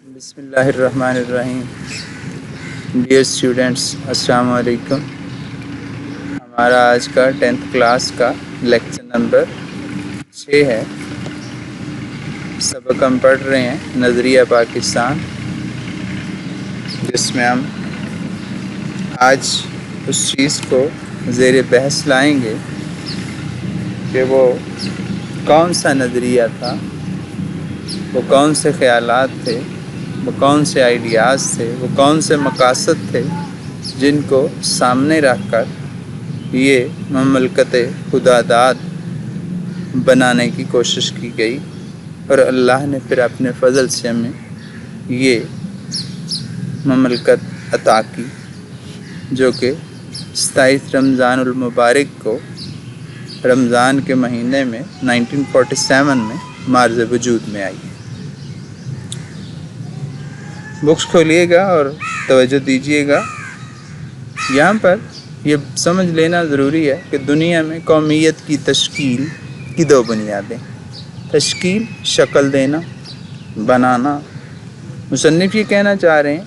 بسم اللہ الرحمن الرحیم۔ ڈیئر اسٹوڈینٹس، السلام علیکم۔ ہمارا آج کا 10th کلاس کا لیکچر نمبر 6 ہے۔ سبق ہم پڑھ رہے ہیں نظریہ پاکستان، جس میں ہم آج اس چیز کو زیر بحث لائیں گے کہ وہ کون سا نظریہ تھا، وہ کون سے خیالات تھے، وہ کون سے آئیڈیاز تھے، وہ کون سے مقاصد تھے جن کو سامنے رکھ کر یہ مملکت خدا داد بنانے کی کوشش کی گئی، اور اللہ نے پھر اپنے فضل سے ہمیں یہ مملکت عطا کی، جو کہ 27 رمضان المبارک کو رمضان کے مہینے میں 1947 میں معرض وجود میں آئی ہے۔ بکس کھولیے گا اور توجہ دیجیے گا۔ یہاں پر یہ سمجھ لینا ضروری ہے کہ دنیا میں قومیت کی تشکیل کی 2 بنیادیں: تشکیل، شکل دینا، بنانا۔ مصنف یہ کہنا چاہ رہے ہیں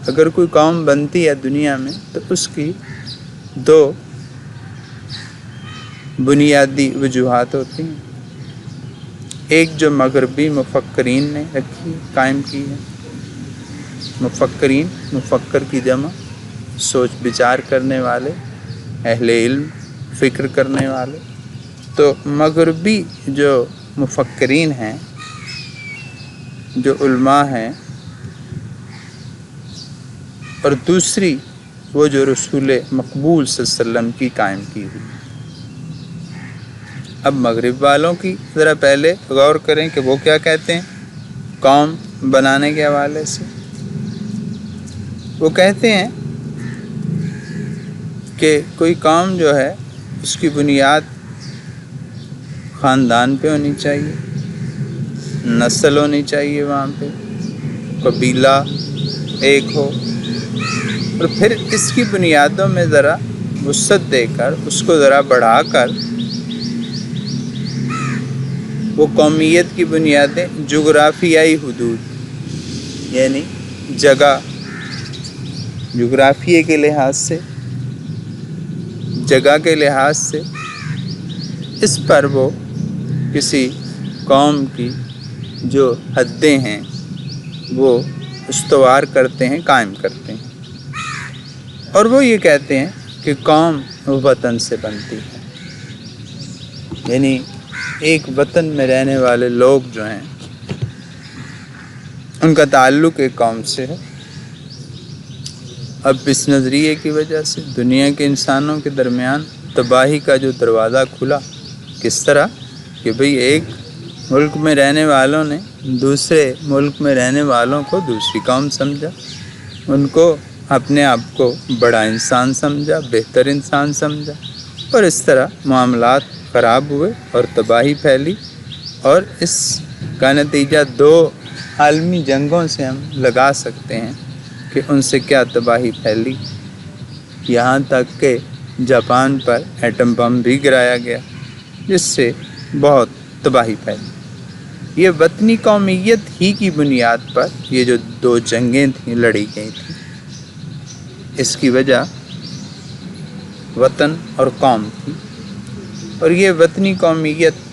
اگر کوئی قوم بنتی ہے دنیا میں تو اس کی 2 بنیادی وجوہات ہوتی ہیں۔ ایک جو مغربی مفکرین نے رکھی قائم کی ہے، مفکرین، مفکر کی جمع، سوچ بچار کرنے والے، اہل علم، فکر کرنے والے۔ تو مغربی جو مفکرین ہیں، جو علماء ہیں، اور دوسری وہ جو رسول مقبول صلی اللہ علیہ وسلم کی قائم کی ہوئی۔ اب مغرب والوں کی ذرا پہلے غور کریں کہ وہ کیا کہتے ہیں قوم بنانے کے حوالے سے۔ وہ کہتے ہیں کہ کوئی قوم جو ہے اس کی بنیاد خاندان پہ ہونی چاہیے، نسل ہونی چاہیے، وہاں پہ قبیلہ ایک ہو، اور پھر اس کی بنیادوں میں ذرا وسعت دے کر اس کو ذرا بڑھا کر وہ قومیت کی بنیادیں جغرافیائی حدود، یعنی جگہ، جغرافیے کے لحاظ سے، جگہ کے لحاظ سے اس پر وہ کسی قوم کی جو حدیں ہیں وہ استوار کرتے ہیں، قائم کرتے ہیں، اور وہ یہ کہتے ہیں کہ قوم وطن سے بنتی ہے، یعنی ایک وطن میں رہنے والے لوگ جو ہیں ان کا تعلق ایک قوم سے ہے۔ اب اس نظریے کی وجہ سے دنیا کے انسانوں کے درمیان تباہی کا جو دروازہ کھلا، کس طرح کہ بھئی ایک ملک میں رہنے والوں نے دوسرے ملک میں رہنے والوں کو دوسری قوم سمجھا، ان کو اپنے آپ کو بڑا انسان سمجھا، بہتر انسان سمجھا، اور اس طرح معاملات خراب ہوئے اور تباہی پھیلی، اور اس کا نتیجہ 2 عالمی جنگوں سے ہم لگا سکتے ہیں کہ ان سے کیا تباہی پھیلی، یہاں تک کہ جاپان پر ایٹم بم بھی گرایا گیا، جس سے بہت تباہی پھیلی۔ یہ وطنی قومیت ہی کی بنیاد پر یہ جو 2 جنگیں تھیں لڑی گئی تھیں، اس کی وجہ وطن اور قوم تھی، اور یہ وطنی قومیت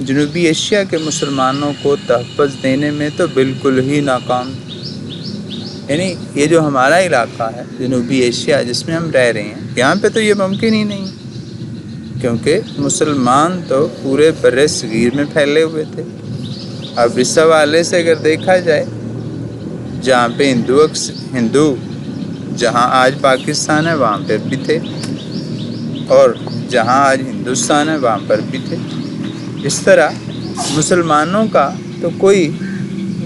جنوبی ایشیا کے مسلمانوں کو تحفظ دینے میں تو بالکل ہی ناکام تھی۔ یعنی یہ جو ہمارا علاقہ ہے جنوبی ایشیا جس میں ہم رہ رہے ہیں، یہاں پہ تو یہ ممکن ہی نہیں، کیونکہ مسلمان تو پورے بر صغیر میں پھیلے ہوئے تھے۔ اب اس حوالے سے اگر دیکھا جائے، جہاں پہ ہندو جہاں آج پاکستان ہے وہاں پہ بھی تھے، اور جہاں آج ہندوستان ہے وہاں پر بھی تھے۔ اس طرح مسلمانوں کا تو کوئی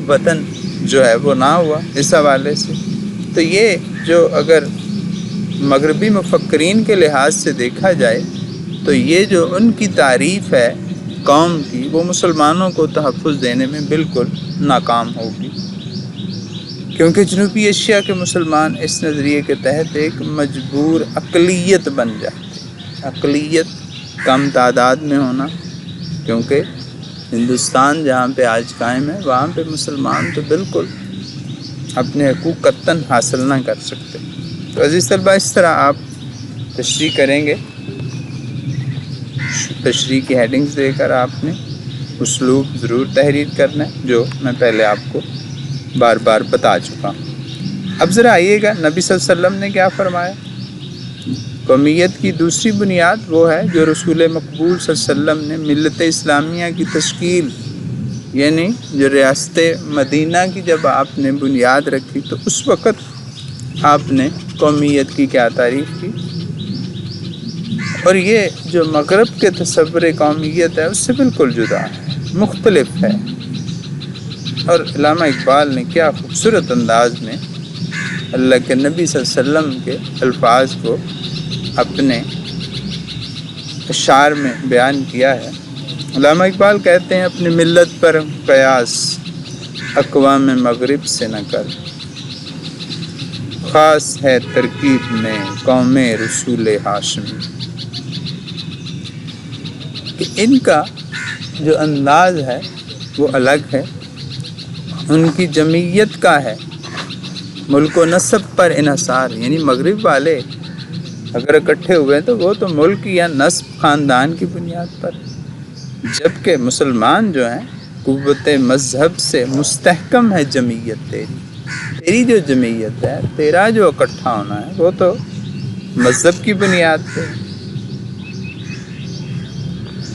وطن جو ہے وہ نہ ہوا اس حوالے سے۔ تو یہ جو اگر مغربی مفکرین کے لحاظ سے دیکھا جائے تو یہ جو ان کی تعریف ہے قوم کی، وہ مسلمانوں کو تحفظ دینے میں بالکل ناکام ہوگی، کیونکہ جنوبی ایشیا کے مسلمان اس نظریے کے تحت ایک مجبور اقلیت بن جاتے۔ اقلیت کم تعداد میں ہونا، کیونکہ ہندوستان جہاں پہ آج قائم ہے وہاں پہ مسلمان تو بالکل اپنے حقوق قطعاً حاصل نہ کر سکتے۔ تو عزیز طلبہ، اس طرح آپ تشریح کریں گے، تشریح کی ہیڈنگز دے کر آپ نے اسلوب ضرور تحریر کرنا ہے، جو میں پہلے آپ کو بار بار بتا چکا ہوں۔ اب ذرا آئیے گا نبی صلی اللہ علیہ وسلم نے کیا فرمایا۔ قومیت کی دوسری بنیاد وہ ہے جو رسول مقبول صلی اللہ علیہ وسلم نے ملت اسلامیہ کی تشکیل، یعنی جو ریاست مدینہ کی جب آپ نے بنیاد رکھی تو اس وقت آپ نے قومیت کی کیا تعریف کی، اور یہ جو مغرب کے تصور قومیت ہے اس سے بالکل جدا ہے، مختلف ہے۔ اور علامہ اقبال نے کیا خوبصورت انداز میں اللہ کے نبی صلی اللہ علیہ وسلم کے الفاظ کو اپنے اشعار میں بیان کیا ہے۔ علامہ اقبال کہتے ہیں، اپنی ملت پر قیاس اقوام مغرب سے نہ کر، خاص ہے ترکیب میں قوم رسول ہاشمی۔ کہ ان کا جو انداز ہے وہ الگ ہے، ان کی جمعیت کا ہے، ملک و نسب پر انحصار، یعنی مغرب والے اگر اکٹھے ہوئے ہیں تو وہ تو ملک یا نسب خاندان کی بنیاد پر، جبکہ مسلمان جو ہیں قوت مذہب سے مستحکم ہے جمعیت تیری جو جمعیت ہے، تیرا جو اکٹھا ہونا ہے وہ تو مذہب کی بنیاد پہ۔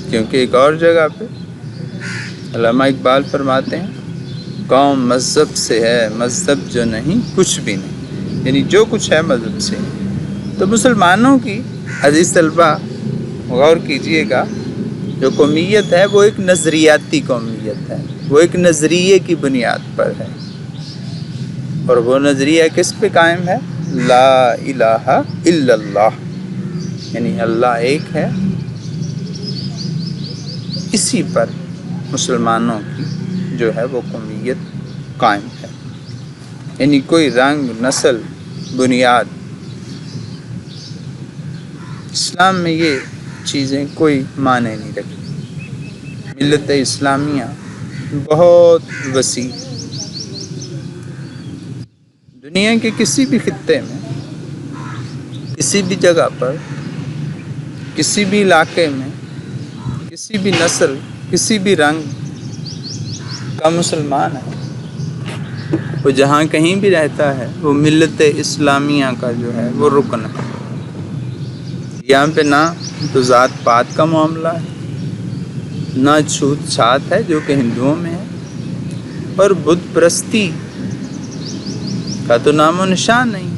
کیونکہ ایک اور جگہ پہ علامہ اقبال فرماتے ہیں، قوم مذہب سے ہے، مذہب جو نہیں کچھ بھی نہیں، یعنی جو کچھ ہے مذہب سے۔ تو مسلمانوں کی عزیز طلبہ غور کیجئے گا، جو قومیت ہے وہ ایک نظریاتی قومیت ہے، وہ ایک نظریے کی بنیاد پر ہے، اور وہ نظریہ کس پہ قائم ہے؟ لا الہ الا اللہ، یعنی اللہ ایک ہے۔ اسی پر مسلمانوں کی جو ہے وہ قومیت قائم ہے، یعنی کوئی رنگ، نسل، بنیاد، اسلام میں یہ چیزیں کوئی معنی نہیں رکھتی۔ ملت اسلامیہ بہت وسیع، دنیا کے کسی بھی خطے میں، کسی بھی جگہ پر، کسی بھی علاقے میں، کسی بھی نسل، کسی بھی رنگ کا مسلمان ہے، وہ جہاں کہیں بھی رہتا ہے وہ ملت اسلامیہ کا جو ہے وہ رکن ہے۔ یہاں پہ نہ تو ذات پات کا معاملہ ہے، نہ چھوت چھات ہے جو کہ ہندوؤں میں ہے، اور بت پرستی کا تو نام و نشان نہیں،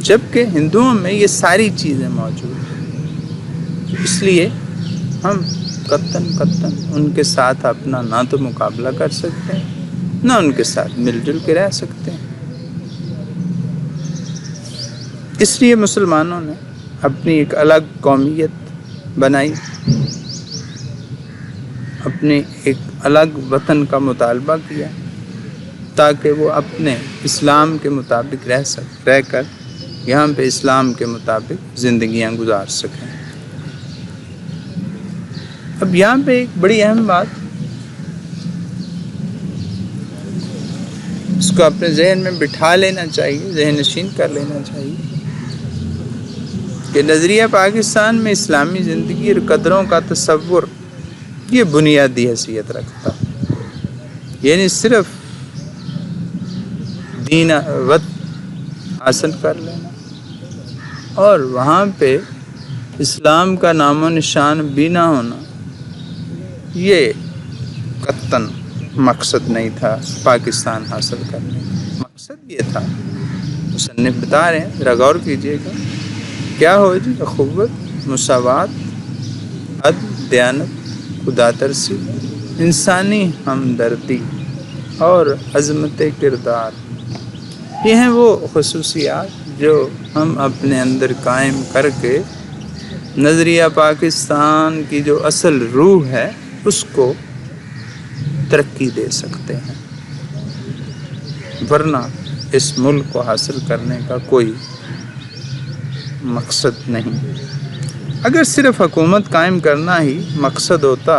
جبکہ ہندوؤں میں یہ ساری چیزیں موجود ہیں۔ اس لیے ہم قطعاً ان کے ساتھ اپنا نہ تو مقابلہ کر سکتے ہیں، نہ ان کے ساتھ مل جل کے رہ سکتے ہیں۔ اس لیے مسلمانوں نے اپنی ایک الگ قومیت بنائی، اپنے ایک الگ وطن کا مطالبہ کیا، تاکہ وہ اپنے اسلام کے مطابق رہ کر یہاں پہ اسلام کے مطابق زندگیاں گزار سکیں۔ اب یہاں پہ ایک بڑی اہم بات، اس کو اپنے ذہن میں بٹھا لینا چاہیے، ذہن نشین کر لینا چاہیے، کہ نظریہ پاکستان میں اسلامی زندگی اور قدروں کا تصور یہ بنیادی حیثیت رکھتا ہے، یعنی صرف دین وط حاصل کر لینا اور وہاں پہ اسلام کا نام و نشان بھی نہ ہونا، یہ قطعاً مقصد نہیں تھا پاکستان حاصل کرنے کا۔ مقصد یہ تھا، مصنف بتا رہے ہیں، ذرا غور کیجئے گا، کیا ہو جی؟ اخوت، مساوات، عدل، دیانت، خدا ترسی، انسانی ہمدردی اور عظمت کردار، یہ ہیں وہ خصوصیات جو ہم اپنے اندر قائم کر کے نظریہ پاکستان کی جو اصل روح ہے اس کو ترقی دے سکتے ہیں، ورنہ اس ملک کو حاصل کرنے کا کوئی مقصد نہیں۔ اگر صرف حکومت قائم کرنا ہی مقصد ہوتا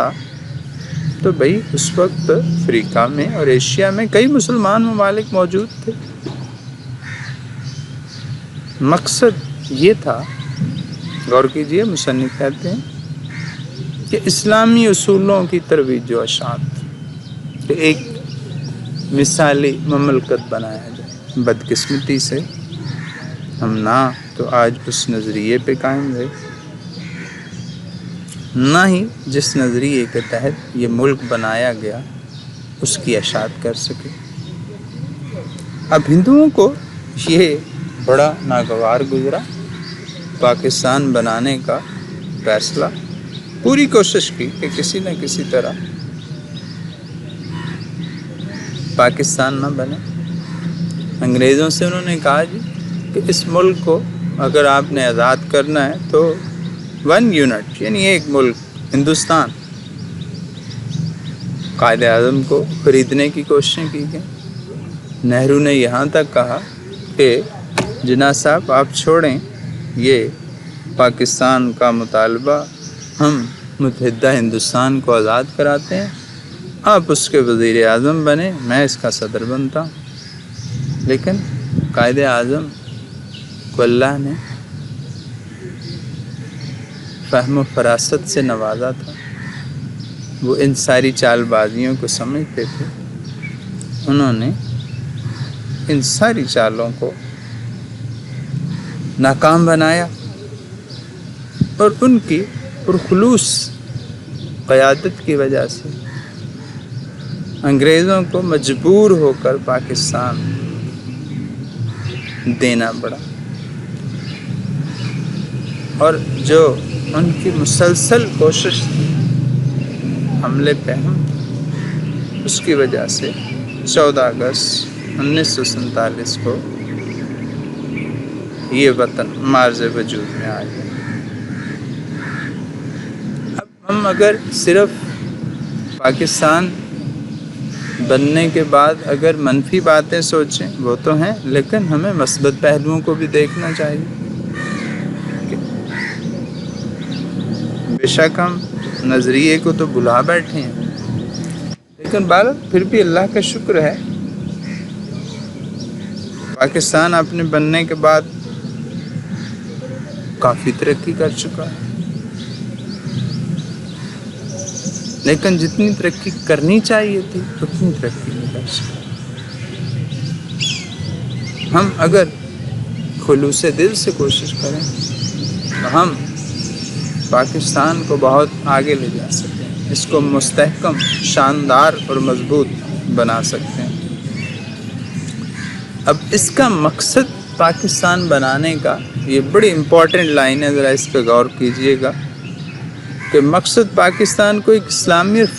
تو بھائی اس وقت افریقہ میں اور ایشیا میں کئی مسلمان ممالک موجود تھے. مقصد یہ تھا، غور کیجئے، مصنف کہتے ہیں کہ اسلامی اصولوں کی ترویج و اشاعت، کہ ایک مثالی مملکت بنایا جائے. بدقسمتی سے ہم نہ تو آج اس نظریے پہ قائم رہے، نہ ہی جس نظریے کے تحت یہ ملک بنایا گیا اس کی اشاعت کر سکے. اب ہندوؤں کو یہ بڑا ناگوار گزرا، پاکستان بنانے کا فیصلہ. پوری کوشش کی کہ کسی نہ کسی طرح پاکستان نہ بنے. انگریزوں سے انہوں نے کہا جی کہ اس ملک کو اگر آپ نے آزاد کرنا ہے تو 1 یونٹ یعنی ایک ملک ہندوستان. قائد اعظم کو خریدنے کی کوششیں کی گئیں. نہرو نے یہاں تک کہا کہ جناح صاحب آپ چھوڑیں یہ پاکستان کا مطالبہ، ہم متحدہ ہندوستان کو آزاد کراتے ہیں، آپ اس کے وزیر اعظم بنے، میں اس کا صدر بنتا ہوں. لیکن قائد اعظم کو اللہ نے فہم و فراست سے نوازا تھا. وہ ان ساری چال بازیوں کو سمجھتے تھے. انہوں نے ان ساری چالوں کو ناکام بنایا اور ان کی پرخلوص قیادت کی وجہ سے انگریزوں کو مجبور ہو کر پاکستان دینا پڑا. اور جو ان کی مسلسل کوشش تھی حملے پہ ہم، اس کی وجہ سے 14 اگست 1947 کو یہ وطن مارز وجود میں آ گیا. اب ہم اگر صرف پاکستان بننے کے بعد اگر منفی باتیں سوچیں وہ تو ہیں، لیکن ہمیں مثبت پہلوؤں کو بھی دیکھنا چاہیے. بے شک ہم نظریے کو تو بھلا بیٹھے ہیں، لیکن بہرحال پھر بھی اللہ کا شکر ہے پاکستان اپنے بننے کے بعد کافی ترقی کر چکا ہے. لیکن جتنی ترقی کرنی چاہیے تھی اتنی ترقی نہیں کر سکا. ہم اگر خلوص دل سے کوشش کریں تو ہم پاکستان کو بہت آگے لے جا سکتے ہیں، اس کو مستحکم، شاندار اور مضبوط بنا سکتے ہیں. اب اس کا مقصد پاکستان بنانے کا، یہ بڑی امپورٹنٹ لائن ہے، ذرا اس پہ غور کیجئے گا کہ مقصد پاکستان کو ایک اسلامی اور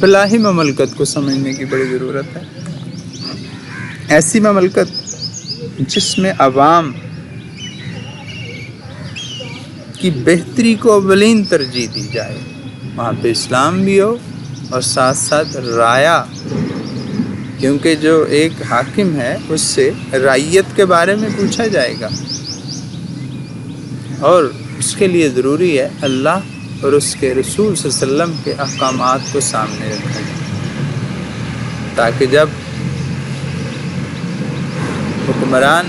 فلاحی مملکت کو سمجھنے کی بڑی ضرورت ہے. ایسی مملکت جس میں عوام کی بہتری کو اولین ترجیح دی جائے، وہاں پہ اسلام بھی ہو اور ساتھ ساتھ رایا، کیونکہ جو ایک حاکم ہے اس سے رعیت کے بارے میں پوچھا جائے گا، اور اس کے لیے ضروری ہے اللہ اور اس کے رسول صلی اللہ علیہ وسلم کے احکامات کو سامنے رکھا جائے، تاکہ جب حکمران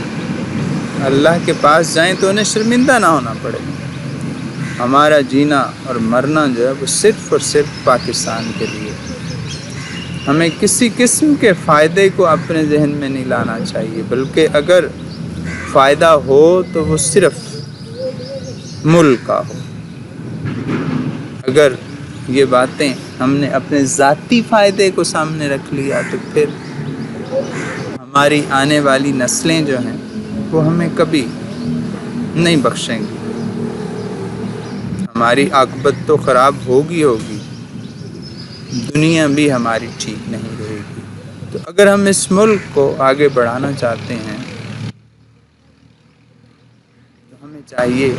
اللہ کے پاس جائیں تو انہیں شرمندہ نہ ہونا پڑے. ہمارا جینا اور مرنا جو ہے وہ صرف اور صرف پاکستان کے لیے. ہمیں کسی قسم کے فائدے کو اپنے ذہن میں نہیں لانا چاہیے، بلکہ اگر فائدہ ہو تو وہ صرف ملک کا ہو. اگر یہ باتیں ہم نے اپنے ذاتی فائدے کو سامنے رکھ لیا تو پھر ہماری آنے والی نسلیں جو ہیں وہ ہمیں کبھی نہیں بخشیں گی. ہماری عاقبت تو خراب ہوگی، دنیا بھی ہماری ٹھیک نہیں رہے گی. تو اگر ہم اس ملک کو آگے بڑھانا چاہتے ہیں تو ہمیں چاہیے،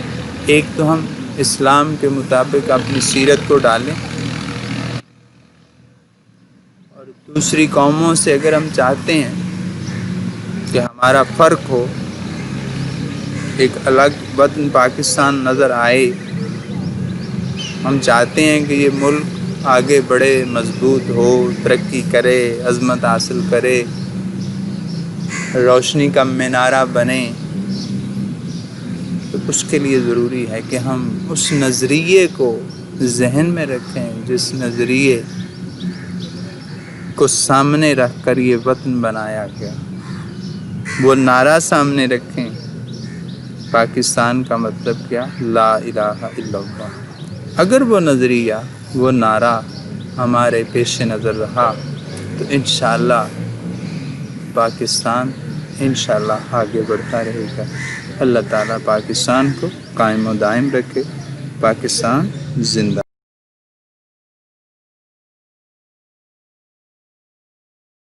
ایک تو ہم اسلام کے مطابق اپنی سیرت کو ڈالیں، اور دوسری قوموں سے اگر ہم چاہتے ہیں کہ ہمارا فرق ہو، ایک الگ وطن پاکستان نظر آئے، ہم چاہتے ہیں کہ یہ ملک آگے بڑھے، مضبوط ہو، ترقی کرے، عظمت حاصل کرے، روشنی کا مینارہ بنے، تو اس کے لیے ضروری ہے کہ ہم اس نظریے کو ذہن میں رکھیں جس نظریے کو سامنے رکھ کر یہ وطن بنایا گیا، وہ نعرہ سامنے رکھیں۔ پاکستان کا مطلب کیا؟ لا الہ الا اللہ۔ اگر وہ نظریہ، وہ نعرہ ہمارے پیش نظر رہا تو انشاءاللہ پاکستان انشاءاللہ آگے بڑھتا رہے گا۔ اللہ تعالیٰ پاکستان کو قائم و دائم رکھے۔ پاکستان زندہ۔